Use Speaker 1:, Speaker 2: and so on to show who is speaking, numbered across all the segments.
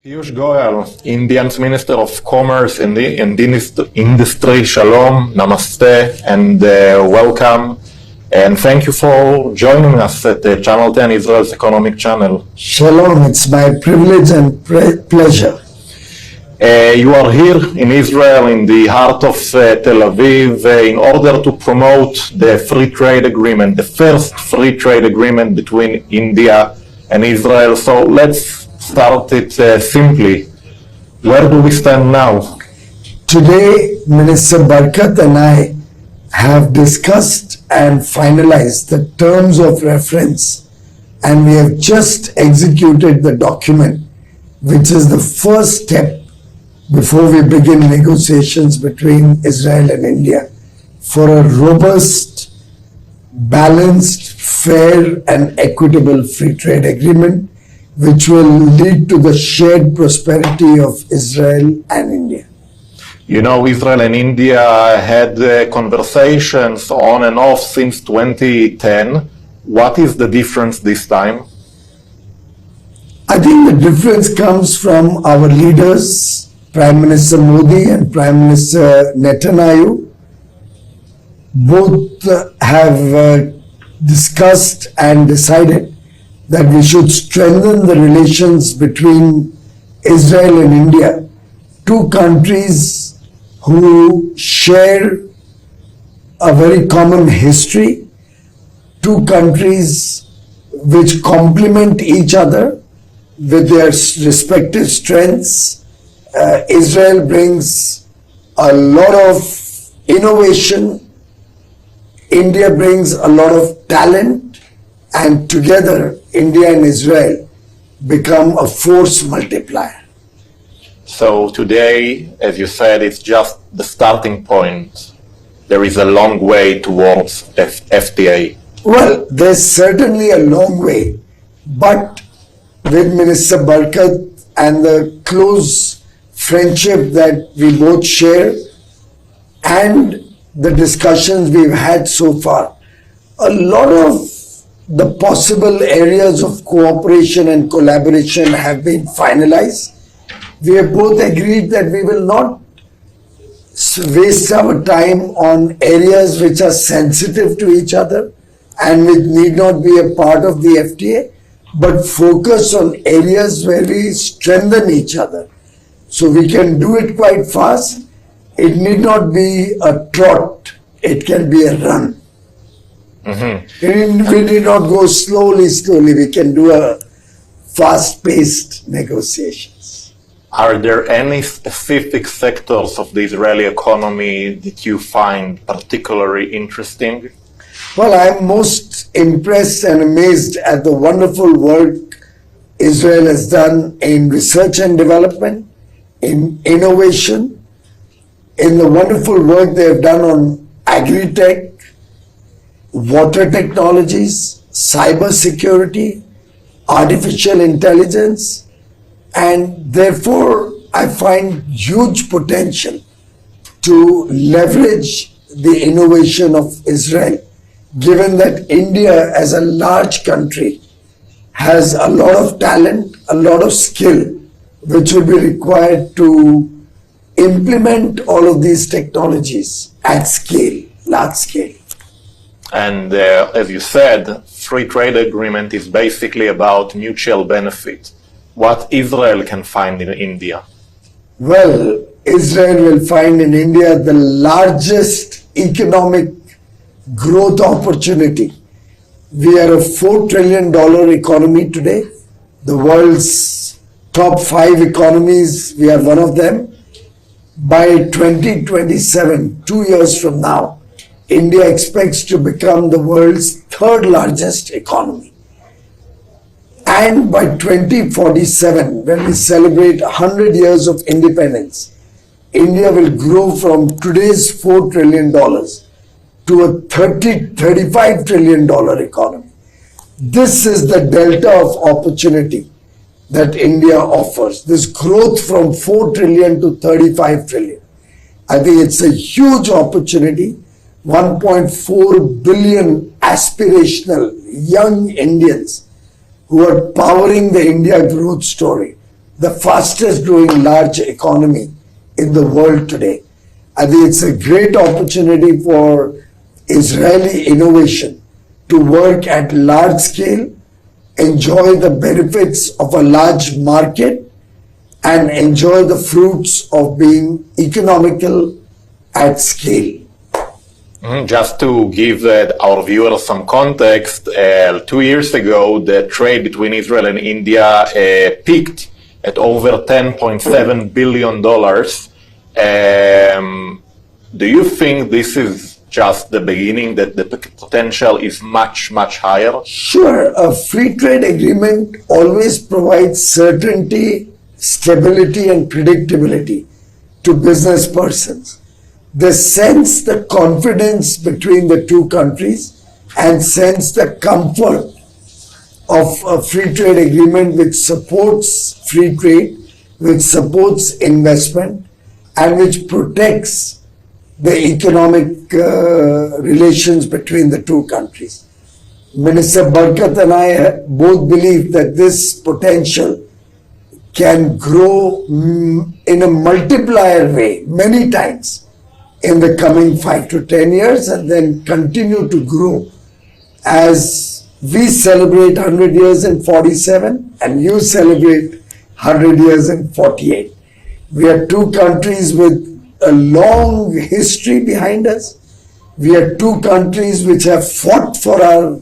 Speaker 1: Piyush Goyal, India's Minister of Commerce and Industry, Shalom, Namaste, and welcome. And thank you for joining us at Channel 10, Israel's economic channel.
Speaker 2: Shalom, it's my privilege and pleasure.
Speaker 1: You are here in Israel, in the heart of Tel Aviv, in order to promote the free trade agreement, the first free trade agreement between India and Israel. So let's start it simply. Where do we stand now?
Speaker 2: Today, Minister Barkat and I have discussed and finalized the terms of reference, and we have just executed the document, which is the first step before we begin negotiations between Israel and India for a robust, balanced, fair and equitable free trade agreement which will lead to the shared prosperity of Israel and India.
Speaker 1: You know, Israel and India had conversations on and off since 2010. What is the difference this time?
Speaker 2: I think the difference comes from our leaders, Prime Minister Modi and Prime Minister Netanyahu. Both have discussed and decided that we should strengthen the relations between Israel and India, two countries who share a very common history, two countries which complement each other with their respective strengths. Israel brings a lot of innovation, India brings a lot of talent, and together India and Israel become a force multiplier.
Speaker 1: So today, as you said, it's just the starting point. There is a long way towards FTA.
Speaker 2: Well, there's certainly a long way, but with Minister Barkat and the close friendship that we both share and the discussions we've had so far, a lot of the possible areas of cooperation and collaboration have been finalized. We have both agreed that we will not waste our time on areas which are sensitive to each other and which need not be a part of the FTA, but focus on areas where we strengthen each other. So we can do it quite fast. It need not be a trot, it can be a run. We need not go slowly, we can do a fast-paced negotiations.
Speaker 1: Are there any specific sectors of the Israeli economy that you find particularly interesting?
Speaker 2: Well, I'm most impressed and amazed at the wonderful work Israel has done in research and development, in innovation, in the wonderful work they have done on agri-tech, water technologies, cyber security, artificial intelligence, and therefore I find huge potential to leverage the innovation of Israel, given that India as a large country has a lot of talent, a lot of skill, which will be required to implement all of these technologies at scale, large scale.
Speaker 1: And as you said, free trade agreement is basically about mutual benefit. What Israel can find in India?
Speaker 2: Well, Israel will find in India the largest economic growth opportunity. We are a $4 trillion economy today. The world's top 5 economies, we are one of them. By 2027, 2 years from now, India expects to become the world's 3rd largest economy. And by 2047, when we celebrate 100 years of independence, India will grow from today's $4 trillion to a $35 trillion economy. This is the delta of opportunity that India offers, this growth from 4 trillion to 35 trillion. I think it's a huge opportunity. 1.4 billion aspirational young Indians who are powering the India growth story the fastest growing large economy in the world today. I think it's a great opportunity for Israeli innovation to work at large scale, enjoy the benefits of a large market, and enjoy the fruits of being economical at scale.
Speaker 1: Just to give our viewers some context, 2 years ago, the trade between Israel and India peaked at over $10.7 billion. Do you think this is just the beginning, that the potential is much, much higher?
Speaker 2: Sure, a free trade agreement always provides certainty, stability, and predictability to business persons. They sense the confidence between the two countries and sense the comfort of a free trade agreement which supports free trade, which supports investment, and which protects the economic relations between the two countries. Minister Barkat and I both believe that this potential can grow in a multiplier way many times in the coming 5 to 10 years, and then continue to grow as we celebrate 100 years in 47 and you celebrate 100 years in 48. We are two countries with a long history behind us. We are two countries which have fought for our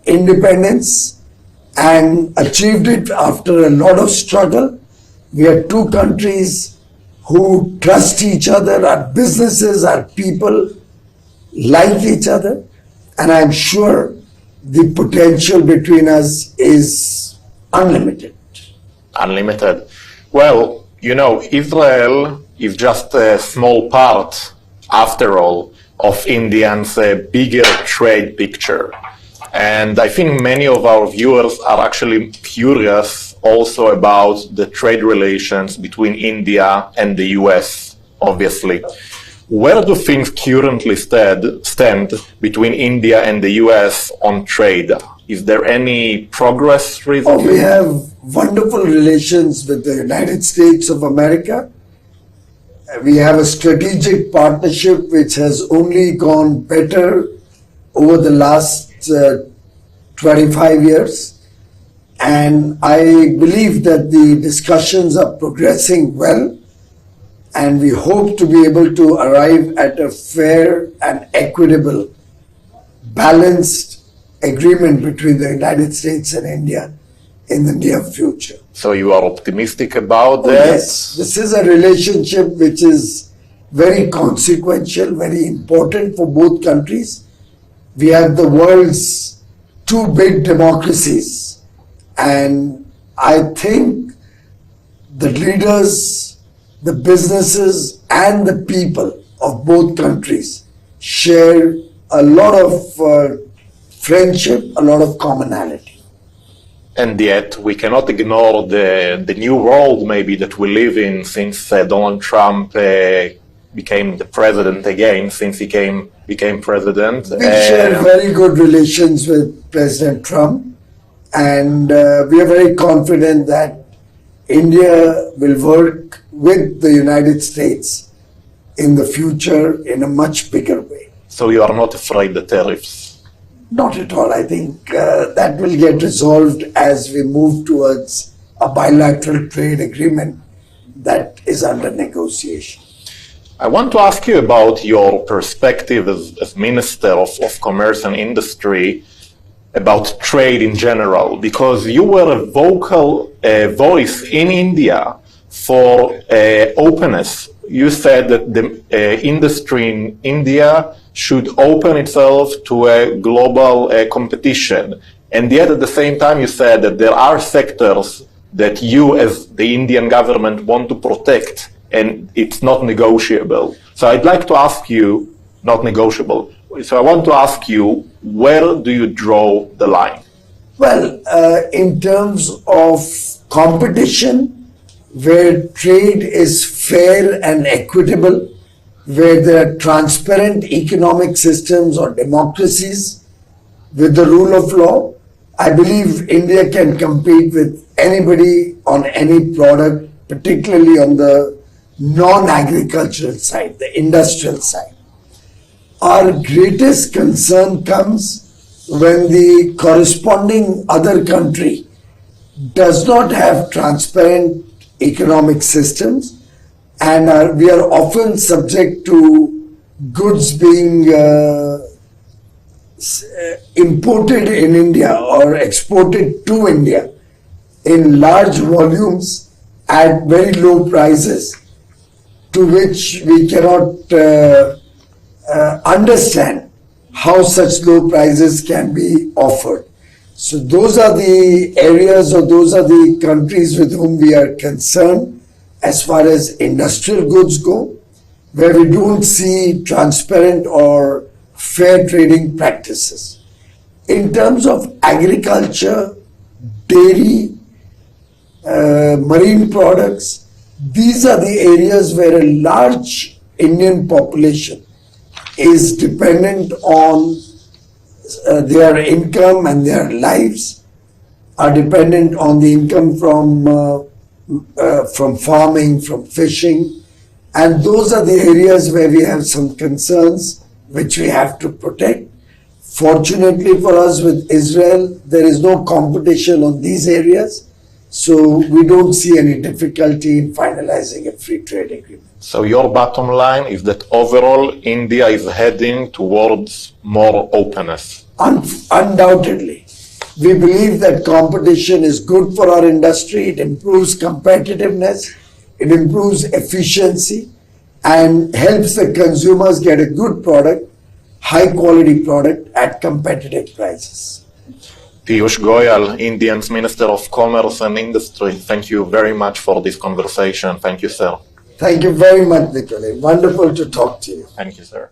Speaker 2: independence and achieved it after a lot of struggle. We are two countries who trust each other, our businesses, our people like each other, and I'm sure the potential between us is unlimited.
Speaker 1: Unlimited. Well, you know, Israel is just a small part, after all, of India's bigger trade picture. And I think many of our viewers are actually curious also about the trade relations between India and the US, obviously. Where do things currently stand between India and the US on trade? Is there any progress recently?
Speaker 2: We have wonderful relations with the United States of America. We have a strategic partnership which has only gone better over the last 25 years. And I believe that the discussions are progressing well, and we hope to be able to arrive at a fair and equitable, balanced agreement between the United States and India in the near future.
Speaker 1: So you are optimistic about that?
Speaker 2: Yes, this is a relationship which is very consequential, very important for both countries. We have the world's two big democracies. And I think the leaders, the businesses, and the people of both countries share a lot of friendship, a lot of commonality.
Speaker 1: And yet we cannot ignore the new world maybe that we live in since Donald Trump became the president again, since he became president.
Speaker 2: We share very good relations with President Trump. And we are very confident that India will work with the United States in the future in a much bigger way.
Speaker 1: So you are not afraid of the tariffs?
Speaker 2: Not at all. I think that will get resolved as we move towards a bilateral trade agreement that is under negotiation.
Speaker 1: I want to ask you about your perspective as Minister of Commerce and Industry about trade in general, because you were a vocal voice in India for openness. You said that the industry in India should open itself to a global competition. And yet at the same time you said that there are sectors that you as the Indian government want to protect and it's not negotiable. So I'd like to ask you, not negotiable. So I want to ask you, where do you draw the line?
Speaker 2: Well, in terms of competition, where trade is fair and equitable, where there are transparent economic systems or democracies with the rule of law, I believe India can compete with anybody on any product, particularly on the non-agricultural side, the industrial side. Our greatest concern comes when the corresponding other country does not have transparent economic systems, and we are often subject to goods being imported in India or exported to India in large volumes at very low prices, to which we cannot understand how such low prices can be offered. So those are the areas, or those are the countries with whom we are concerned as far as industrial goods go, where we don't see transparent or fair trading practices. In terms of agriculture, dairy, marine products, these are the areas where a large Indian population is dependent on their income, and their lives are dependent on the income from farming, from fishing, and those are the areas where we have some concerns which we have to protect. Fortunately for us with Israel, there is no competition on these areas, so we don't see any difficulty in finalizing a free trade agreement.
Speaker 1: So your bottom line is that overall India is heading towards more openness.
Speaker 2: Undoubtedly. We believe that competition is good for our industry. It improves competitiveness, it improves efficiency, and helps the consumers get a good product, high quality product at competitive prices.
Speaker 1: Piyush Goyal, India's Minister of Commerce and Industry, thank you very much for this conversation. Thank you, sir.
Speaker 2: Thank you very much, Nikolai. Wonderful to talk to you.
Speaker 1: Thank you, sir.